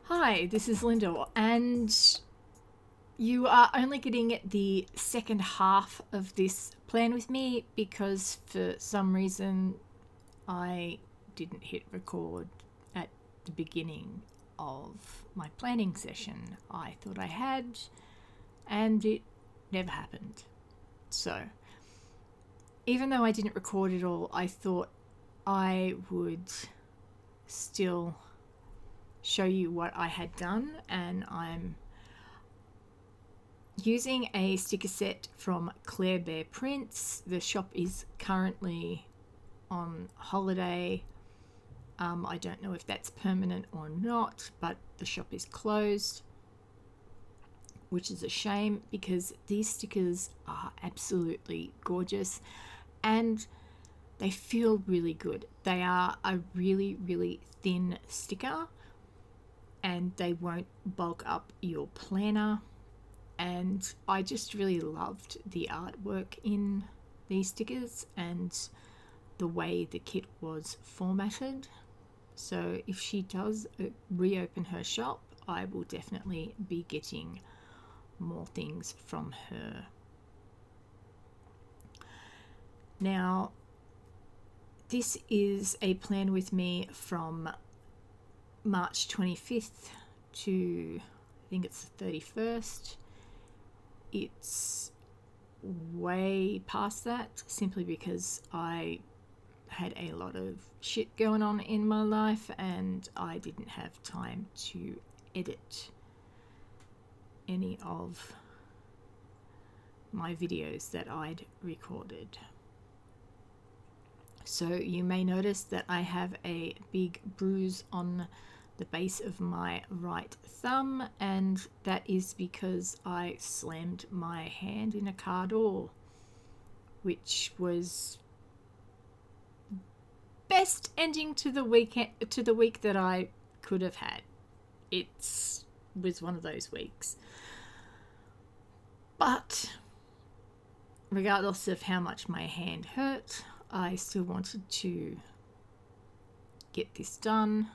Hi, this is Linda, and you are only getting the second half of this plan with me because for some reason I didn't hit record at the beginning of my planning session. I thought I had, and it never happened. So, even though I didn't record it all, I thought I would still show you what I had done, and I'm using a sticker set from Clair Prints. The shop is currently on holiday. I don't know if that's permanent or not, but the shop is closed, which is a shame because these stickers are absolutely gorgeous and they feel really good. They are a really, really thin sticker and they won't bulk up your planner. And I just really loved the artwork in these stickers and the way the kit was formatted. So if she does reopen her shop, I will definitely be getting more things from her. Now, this is a plan with me from March 25th to I think it's the 31st. It's way past that simply because I had a lot of shit going on in my life and I didn't have time to edit any of my videos that I'd recorded. So you may notice that I have a big bruise on the base of my right thumb, and that is because I slammed my hand in a car door, which was best ending to the week that I could have had. It was one of those weeks. But regardless of how much my hand hurt, I still wanted to get this done.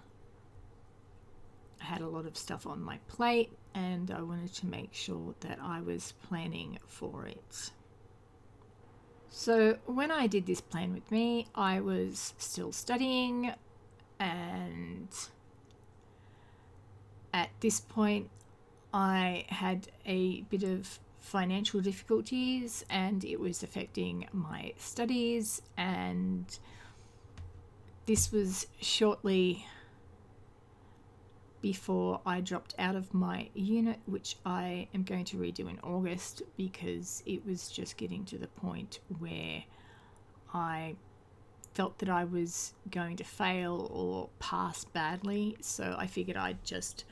I had a lot of stuff on my plate and I wanted to make sure that I was planning for it. So when I did this plan with me, I was still studying, and at this point I had a bit of financial difficulties and it was affecting my studies, and this was shortly before I dropped out of my unit, which I am going to redo in August because it was just getting to the point where I felt that I was going to fail or pass badly. So I figured I'd just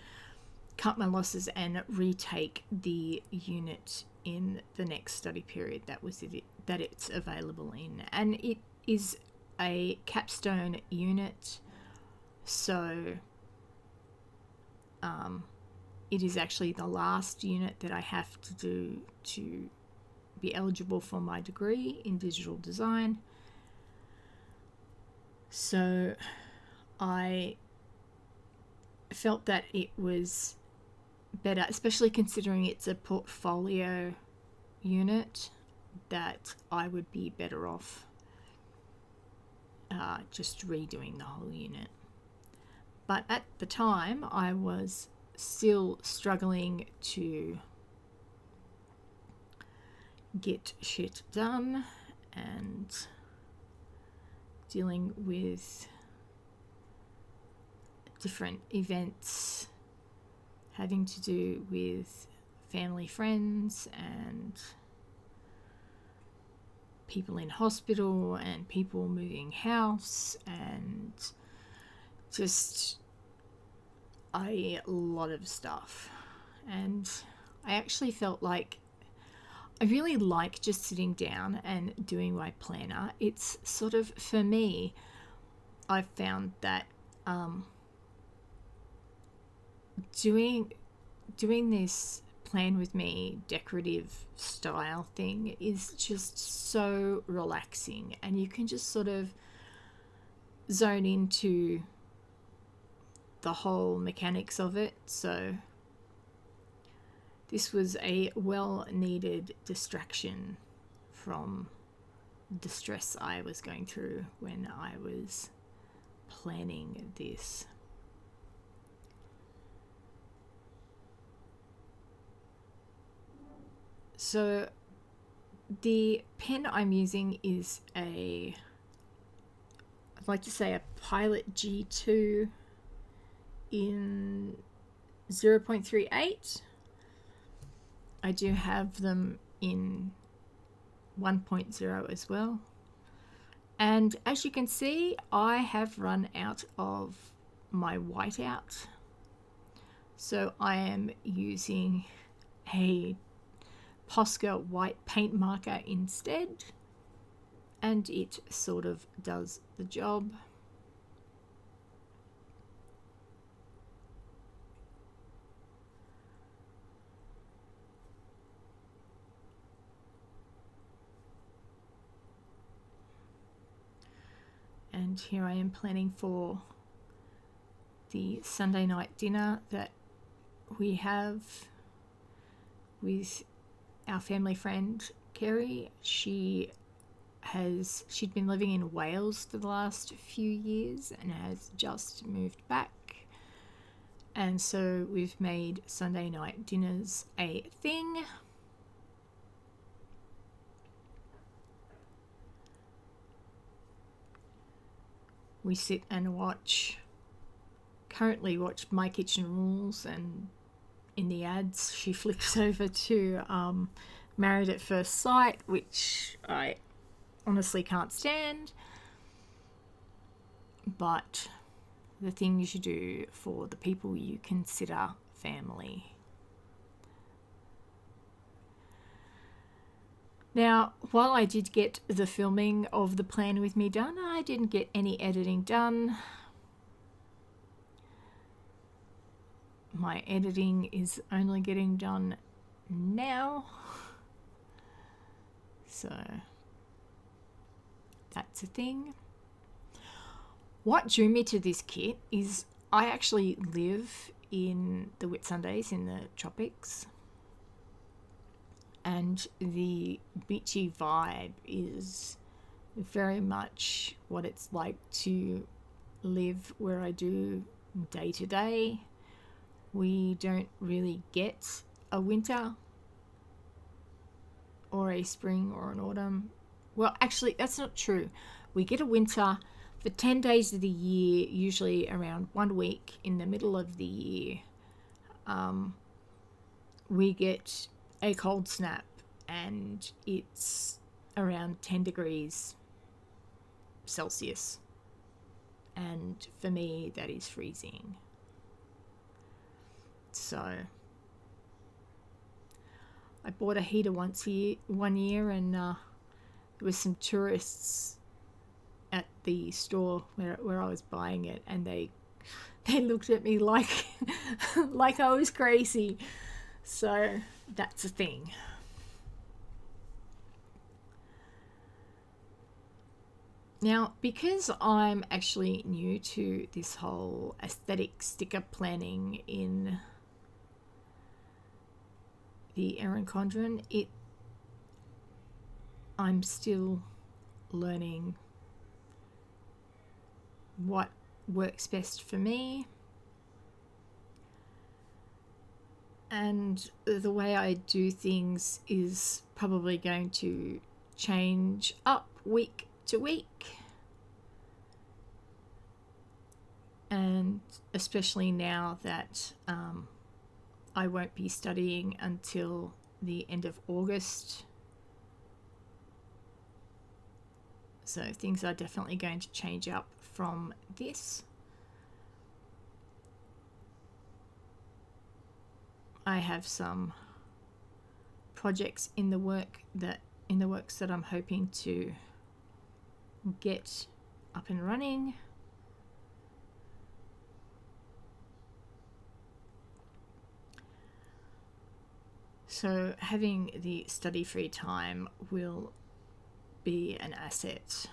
cut my losses and retake the unit in the next study period that it's available in. And it is a capstone unit, so it is actually the last unit that I have to do to be eligible for my degree in digital design. So I felt that it was better, especially considering it's a portfolio unit, that I would be better off just redoing the whole unit. But at the time, I was still struggling to get shit done and dealing with different events having to do with family, friends, and people in hospital and people moving house, and just a lot of stuff. And I actually felt like I really like just sitting down and doing my planner. It's sort of, for me, I've found that doing this plan with me decorative style thing is just so relaxing, and you can just sort of zone into the whole mechanics of it. So this was a well-needed distraction from the stress I was going through when I was planning this. So the pen I'm using is I'd like to say a Pilot G2 in 0.38. I do have them in 1.0 as well. And as you can see, I have run out of my whiteout. So I am using a Posca white paint marker instead, and it sort of does the job. And here I am planning for the Sunday night dinner that we have with our family friend Kerry. She'd been living in Wales for the last few years and has just moved back. And so we've made Sunday night dinners a thing. We sit and currently watch My Kitchen Rules, and in the ads she flicks over to Married at First Sight, which I honestly can't stand, but the things you do for the people you consider family. Now, while I did get the filming of the Plan With Me done, I didn't get any editing done. My editing is only getting done now. So that's a thing. What drew me to this kit is I actually live in the Whitsundays in the tropics, and the beachy vibe is very much what it's like to live where I do day to day. We don't really get a winter or a spring or an autumn. Well, actually, that's not true. We get a winter for 10 days of the year, usually around 1 week in the middle of the year. We get a cold snap and it's around 10 degrees Celsius. And for me, that is freezing. So I bought a heater one year, and there was some tourists at the store where I was buying it, and they looked at me like like I was crazy. So that's a thing. Now, because I'm actually new to this whole aesthetic sticker planning in the Erin Condren, I'm still learning what works best for me, and the way I do things is probably going to change up week to week, and especially now that I won't be studying until the end of August. So things are definitely going to change up from this. I have some projects in the works that I'm hoping to get up and running. So having the study free time will be an asset.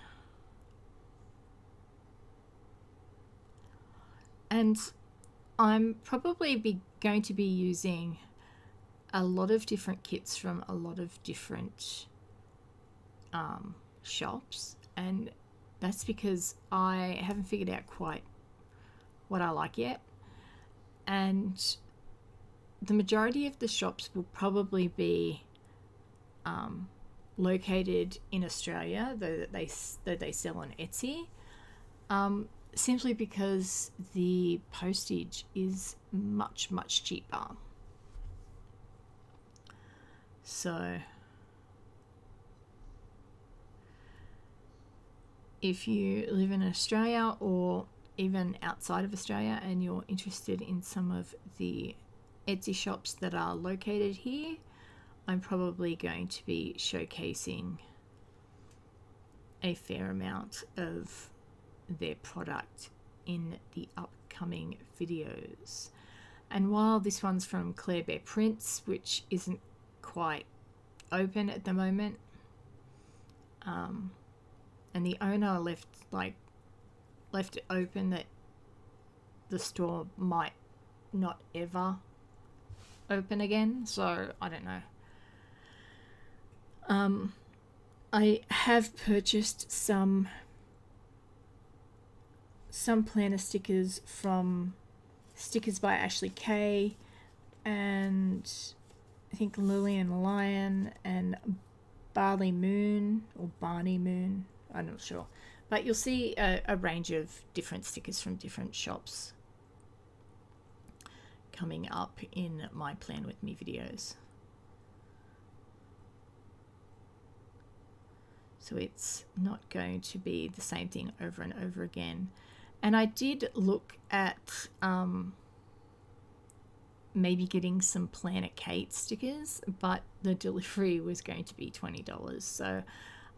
And I'm probably going to be using a lot of different kits from a lot of different shops, and that's because I haven't figured out quite what I like yet. And the majority of the shops will probably be located in Australia, though they sell on Etsy, simply because the postage is much cheaper. So if you live in Australia or even outside of Australia and you're interested in some of the Etsy shops that are located here, I'm probably going to be showcasing a fair amount of their product in the upcoming videos. And while this one's from Clair Prints, which isn't quite open at the moment, and the owner left it open that the store might not ever open again, so I don't know. I have purchased some planner stickers from Stickers by Ashley Kay, and I think Lillian Lion and Barley Moon or Barney Moon, I'm not sure. But you'll see a range of different stickers from different shops coming up in my Plan With Me videos. So it's not going to be the same thing over and over again. And I did look at maybe getting some Planner Kate stickers, but the delivery was going to be $20. So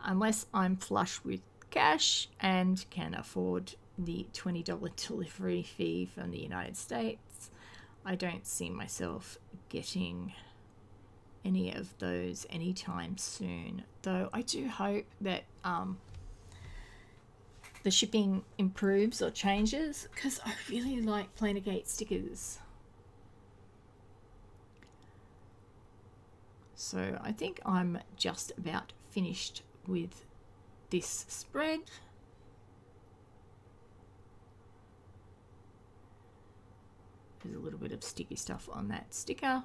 unless I'm flush with cash and can afford the $20 delivery fee from the United States, I don't see myself getting any of those anytime soon. Though I do hope that the shipping improves or changes, because I really like Planner Gate stickers. So I think I'm just about finished with this spread. There's a little bit of sticky stuff on that sticker.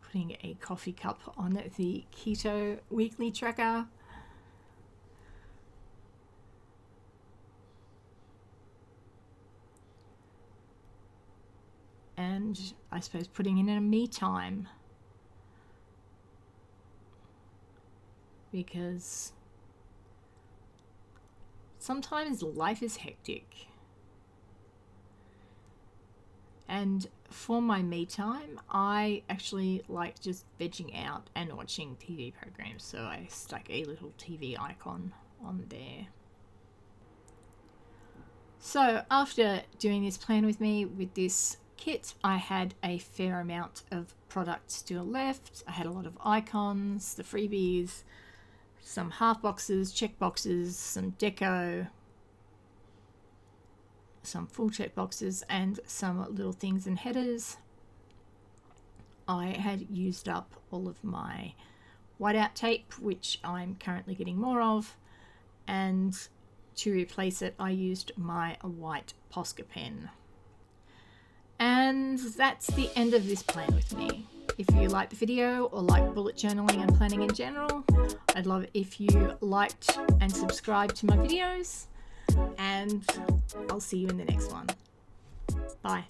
Putting a coffee cup on the Keto Weekly Tracker. And I suppose putting in a me time, because sometimes life is hectic. And for my me time, I actually like just vegging out and watching TV programs. So I stuck a little TV icon on there. So after doing this Plan With Me with this kit, I had a fair amount of product still left. I had a lot of icons, the freebies, some half boxes, check boxes, some deco, some full check boxes, and some little things and headers. I had used up all of my whiteout tape, which I'm currently getting more of, and to replace it I used my white Posca pen. And that's the end of this Plan With Me. If you liked the video or like bullet journaling and planning in general, I'd love it if you liked and subscribed to my videos, and I'll see you in the next one. Bye.